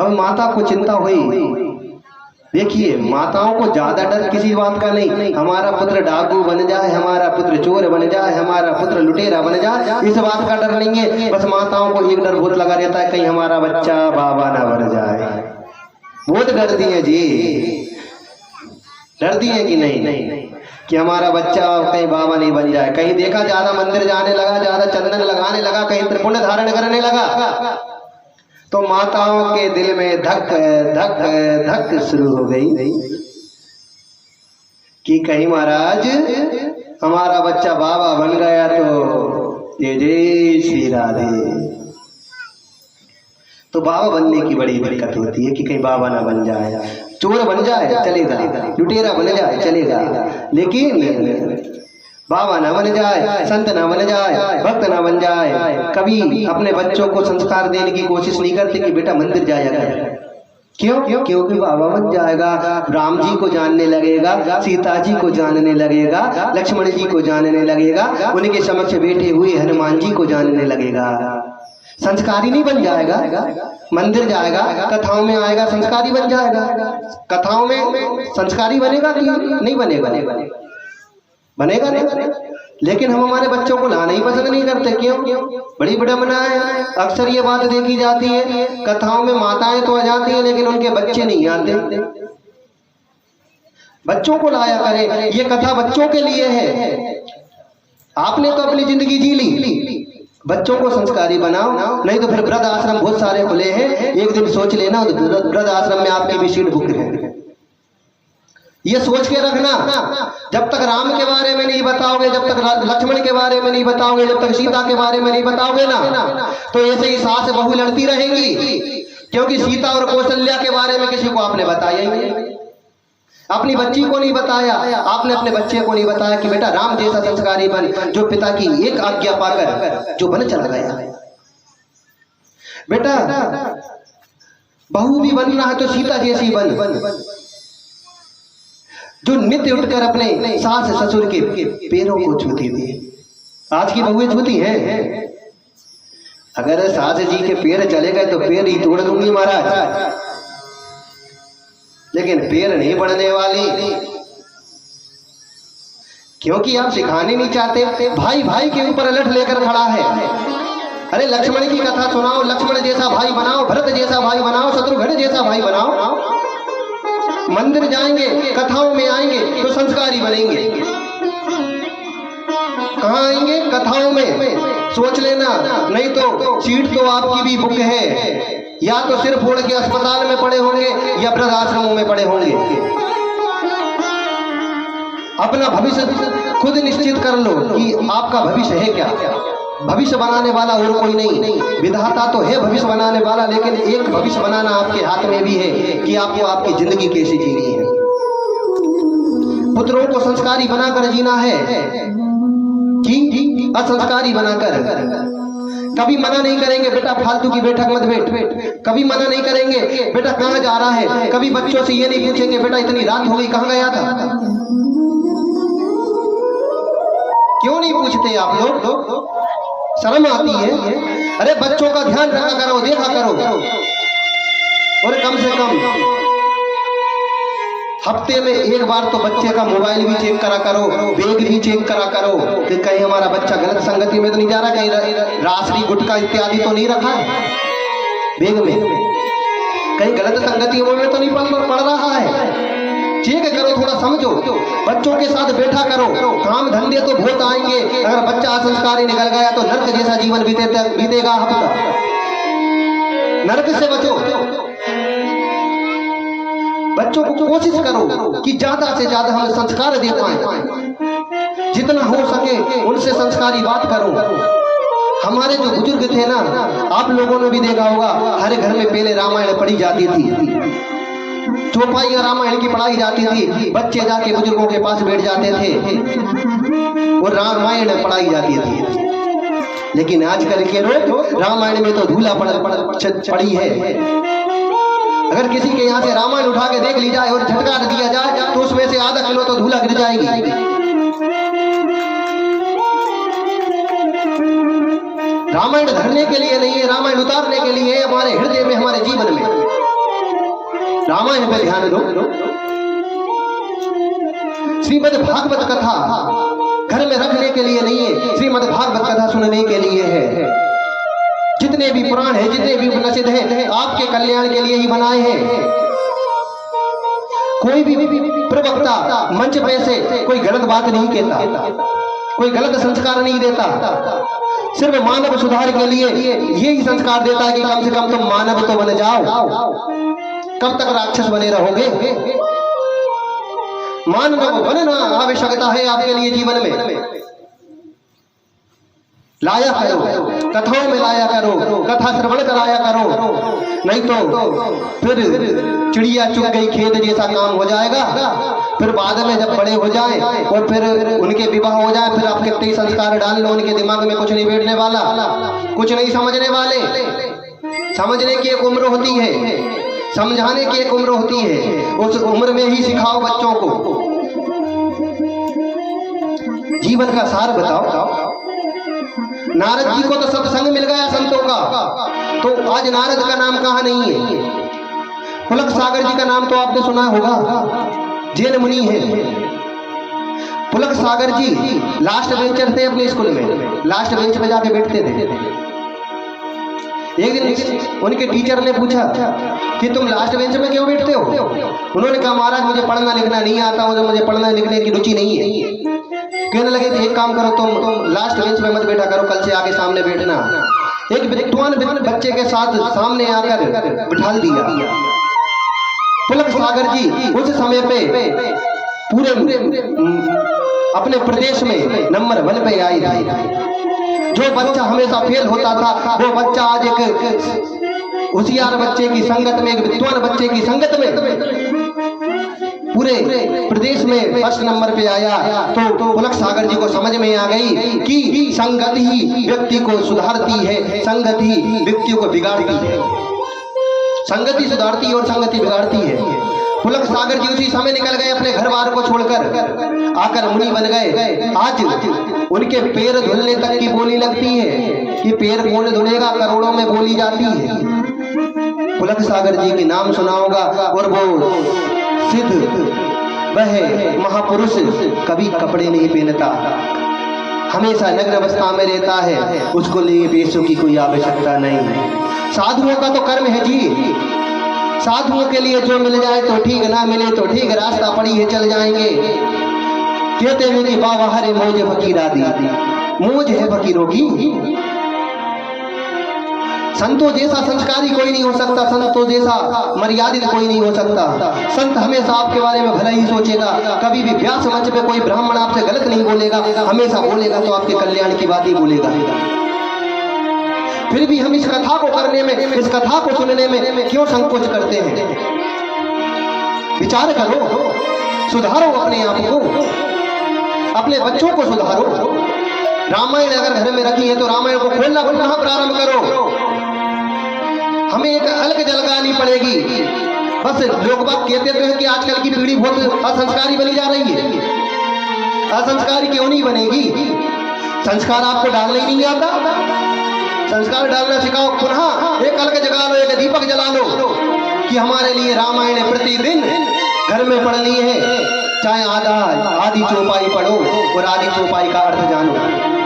अब माता को चिंता हुई। देखिए, माताओं को ज्यादा डर किसी बात का नहीं, हमारा पुत्र डाकू बन जाए, हमारा पुत्र चोर बन जाए, हमारा पुत्र लुटेरा बन जाए, इस बात का डर नहीं है। बस माताओं को एक डर बहुत लगा रहता है, कहीं हमारा बच्चा बाबा ना बन जाए। बहुत डरती है जी, डरती है कि नहीं कि हमारा बच्चा कहीं बाबा नहीं बन जाए। कहीं देखा ज्यादा मंदिर जाने लगा, ज्यादा चंदन लगाने लगा, कहीं त्रिपुंड धारण करने लगा, तो माताओं के दिल में धक धक धक शुरू हो गई कि कहीं महाराज हमारा बच्चा बाबा बन गया तो जय जय श्री राधे। तो बाबा बनने की बड़ी दिक्कत होती है कि कहीं बाबा ना बन जाए, चोर बन जाए चलेगा, लुटेरा बन जाए चलेगा, लेकिन बाबा ना बन जाए, संत ना बन जाए, भक्त ना बन जाए। कभी अपने बच्चों को संस्कार देने की कोशिश नहीं करते कि बेटा मंदिर जाया कर। क्यों? क्योंकि बाबा बन जाएगा, राम जी को जानने लगेगा, सीता जी को जानने लगेगा, लक्ष्मण जी को जानने लगेगा, उनके समक्ष बैठे हुए हनुमान जी को जानने लगेगा। संस्कारी नहीं बन जाएगा, मंदिर जाएगा, कथाओं में आएगा, संस्कारी बन जाएगा। कथाओं में संस्कारी बनेगा कि नहीं बनेगा? बनेगा नहीं। लेकिन हम हमारे बच्चों को लाना ही पसंद नहीं करते। क्यों? बड़ी विडंबना है। अक्सर ये बात देखी जाती है, कथाओं में माताएं तो आ जाती है लेकिन उनके बच्चे नहीं आते। बच्चों को लाया करें, ये कथा बच्चों के लिए है। आपने तो अपनी जिंदगी जी ली, बच्चों को संस्कारी बनाओ, नहीं तो फिर वृद्ध आश्रम बहुत सारे खुले हैं, एक दिन सोच लेना वृद्ध आश्रम में आपकी भी सीट बुक है। ये सोच के रखना, जब तक राम के बारे में नहीं बताओगे, जब तक लक्ष्मण के बारे में नहीं बताओगे, जब तक सीता के बारे में नहीं बताओगे ना, तो ऐसे ही सास बहू लड़ती रहेंगी। क्योंकि सीता और कौशल्या के बारे में किसी को आपने बताया ही नहीं, अपनी बच्ची को नहीं बताया, आपने अपने बच्चे को नहीं बताया कि बेटा राम जैसा संस्कारी बन, जो पिता की एक आज्ञा पाकर जो बन चला गया। बेटा बहू भी बनना है तो सीता जैसी बन, जो नित्य उठकर अपने सास ससुर के पैरों को छूती थी। आज की बहुएं छूती हैं। अगर सास जी के पैर चले गए तो पैर ही तोड़ दूंगी महाराज, लेकिन पैर नहीं बढ़ने वाली, क्योंकि आप सिखाने नहीं चाहते। भाई भाई के ऊपर अलट लेकर खड़ा है। अरे लक्ष्मण की कथा सुनाओ, लक्ष्मण जैसा भाई बनाओ, भरत जैसा भाई बनाओ, शत्रुघ्न जैसा भाई बनाओ। मंदिर जाएंगे, कथाओं में आएंगे तो संस्कारी बनेंगे। कहाँ आएंगे? कथाओं में। सोच लेना, नहीं तो सीट तो आपकी भी बुक है, या तो सिर फोड़ के अस्पताल में पड़े होंगे या वृद्ध आश्रमों में पड़े होंगे। अपना भविष्य खुद निश्चित कर लो कि आपका भविष्य है क्या। भविष्य बनाने वाला और कोई नहीं, विधाता तो है भविष्य बनाने वाला, लेकिन एक भविष्य बनाना आपके हाथ में भी है कि आपको आपकी जिंदगी कैसे जीनी है। पुत्रों को संस्कारी बनाकर जीना है कि असंस्कारी बनाकर। कभी मना नहीं करेंगे बेटा फालतू की बैठक मत बैठ, कभी मना नहीं करेंगे बेटा कहाँ जा रहा है, कभी बच्चों से ये नहीं पूछेंगे बेटा इतनी रात हो गई कहाँ गया था। क्यों नहीं पूछते आप लोग? शर्म आती है। अरे बच्चों का ध्यान रखा करो, देखा करो, और कम से कम हफ्ते में एक बार तो बच्चे का मोबाइल भी चेक करा करो, बैग भी चेक करा करो कि कहीं हमारा बच्चा गलत संगति में तो नहीं जा रहा, कहीं रासरी गुटखा इत्यादि तो नहीं रखा है बैग में, कहीं गलत संगतियों में तो नहीं पड़ रहा है। चेक करो, थोड़ा समझो, बच्चों के साथ बैठा करो। काम धंधे तो बहुत आएंगे, अगर बच्चा असंस्कारी निकल गया तो नर्क जैसा जीवन बीतेगा। नर्क से बचो। बच्चों को कोशिश करो कि ज्यादा से ज्यादा हम संस्कार दे पाए, जितना हो सके उनसे संस्कारी बात करो। हमारे जो बुजुर्ग थे ना, आप लोगों ने भी देखा होगा, हर घर में पहले रामायण पढ़ी जाती थी, चौपाई और रामायण की पढ़ाई जाती थी। बच्चे जाके बुजुर्गों के पास बैठ जाते थे और रामायण पढ़ाई जाती थी। लेकिन आजकल के लोग रामायण में तो धूला पड़ी है। अगर किसी के यहाँ से रामायण उठा के देख ली जाए और झटका दिया जाए तो उसमें से आधा किलो तो धूला गिर जाएगी। रामायण धरने के लिए नहीं है, रामायण उतारने के लिए हमारे हृदय में, हमारे जीवन में। रामायण पे ध्यान दो। श्रीमद् भागवत कथा घर में रखने के लिए नहीं है, श्रीमद् भागवत कथा सुनने के लिए है। जितने भी पुराण है, जितने भी उपनिषद है, आपके कल्याण के लिए ही बनाए हैं। कोई भी प्रवक्ता मंच पे से कोई गलत बात नहीं कहता, कोई गलत संस्कार नहीं देता, सिर्फ मानव सुधार के लिए यही संस्कार देता है कि कम से कम तुम मानव तो बन जाओ। कब तक राक्षस बने रहोगे? मानव बनना आवश्यकता है आपके लिए जीवन में। लाया करो, कथाओं में लाया करो, कथा श्रवण कराया करो, नहीं तो फिर चिड़िया चुग गई खेत जैसा काम हो जाएगा। फिर बाद में जब बड़े हो जाएं और फिर उनके विवाह हो जाए, फिर आप कितने संस्कार डाल लो, उनके दिमाग में कुछ नहीं बैठने वाला, कुछ नहीं समझने वाले। समझने की एक उम्र होती है, समझाने की एक उम्र होती है, उस उम्र में ही सिखाओ बच्चों को। जीवन का सार बताओ। नारद जी को तो सत्संग मिल गया संतों का, तो आज नारद का नाम कहाँ नहीं है? पुलक सागर जी का नाम तो आपने सुना होगा, जैन मुनि है। पुलक सागर जी लास्ट बेंचर थे अपने स्कूल में, लास्ट बेंच पे जाके बैठते थे। एक दिन उनके टीचर ने पूछा कि तुम लास्ट बेंच में क्यों बैठते हो? उन्होंने कहा महाराज मुझे पढ़ना लिखना नहीं आता, मुझे पढ़ना लिखने की रुचि नहीं है। कहने लगे एक काम करो, तुम लास्ट बेंच में मत बैठा करो, कल से आके सामने बैठना। एक विद्वान बच्चे के साथ सामने आकर बिठा दिया। पुलक सागर जी उस समय पे पूरे अपने प्रदेश में नंबर 1 पे आई थी। जो बच्चा हमेशा फेल होता था, वो बच्चा आज एक होशियार बच्चे की संगत में, एक विद्वान बच्चे की संगत में पूरे प्रदेश में फर्स्ट नंबर पे आया। तो पुलक सागर जी को समझ में आ गई कि संगत ही व्यक्ति को सुधारती है, संगत ही व्यक्ति को बिगाड़ती है। संगति सुधारती और संगति बिगाड़ती है। पुलक सागर जी उसी समय निकल गए अपने घर बार को छोड़कर, आकर मुनि बन गए। आज उनके पैर धुलने तक की बोली लगती है कि पैर कौन धुलेगा, करोड़ों में बोली जाती है। पुलक सागर जी के नाम सुना होगा। और वो सिद्ध वह महापुरुष कभी कपड़े नहीं पहनता, हमेशा नग्न अवस्था में रहता है, उसको लिए पैसों की कोई आवश्यकता नहीं। साधुओं का तो कर्म है जी, साधुओं के लिए जो मिल जाए तो ठीक, ना मिले तो ठीक, रास्ता पड़ी है चल जाएंगे। कहते हैं कि बाबा हरे मौज फकीरा दी, मौज है फकीरों की। संतों जैसा संस्कारी कोई नहीं हो सकता, संतों जैसा मर्यादित कोई नहीं हो सकता। संत हमेशा आपके बारे में भला ही सोचेगा। कभी भी व्यास मंच पे कोई ब्राह्मण आपसे गलत नहीं बोलेगा, हमेशा बोलेगा तो आपके कल्याण की बात ही बोलेगा। फिर भी हम इस कथा को करने में, इस कथा को सुनने में क्यों संकोच करते हैं? विचार करो, सुधारो अपने आप को, अपने बच्चों को सुधारो। रामायण अगर घर में रखी है तो रामायण को खोलना पुनः प्रारंभ करो। हमें एक अलग जलगानी पड़ेगी। बस लोग बात कहते तो हैं कि आजकल की पीढ़ी बहुत असंस्कारी बनी जा रही है। असंस्कारी क्यों नहीं बनेगी? संस्कार आपको डालना ही नहीं आता। संस्कार डालना सिखाओ। पुनः एक अलग जगा लो, एक दीपक जला लो कि हमारे लिए रामायण प्रतिदिन घर में पढ़नी है। चाहे आधी चौपाई पढ़ो और आधी चौपाई का अर्थ जानो।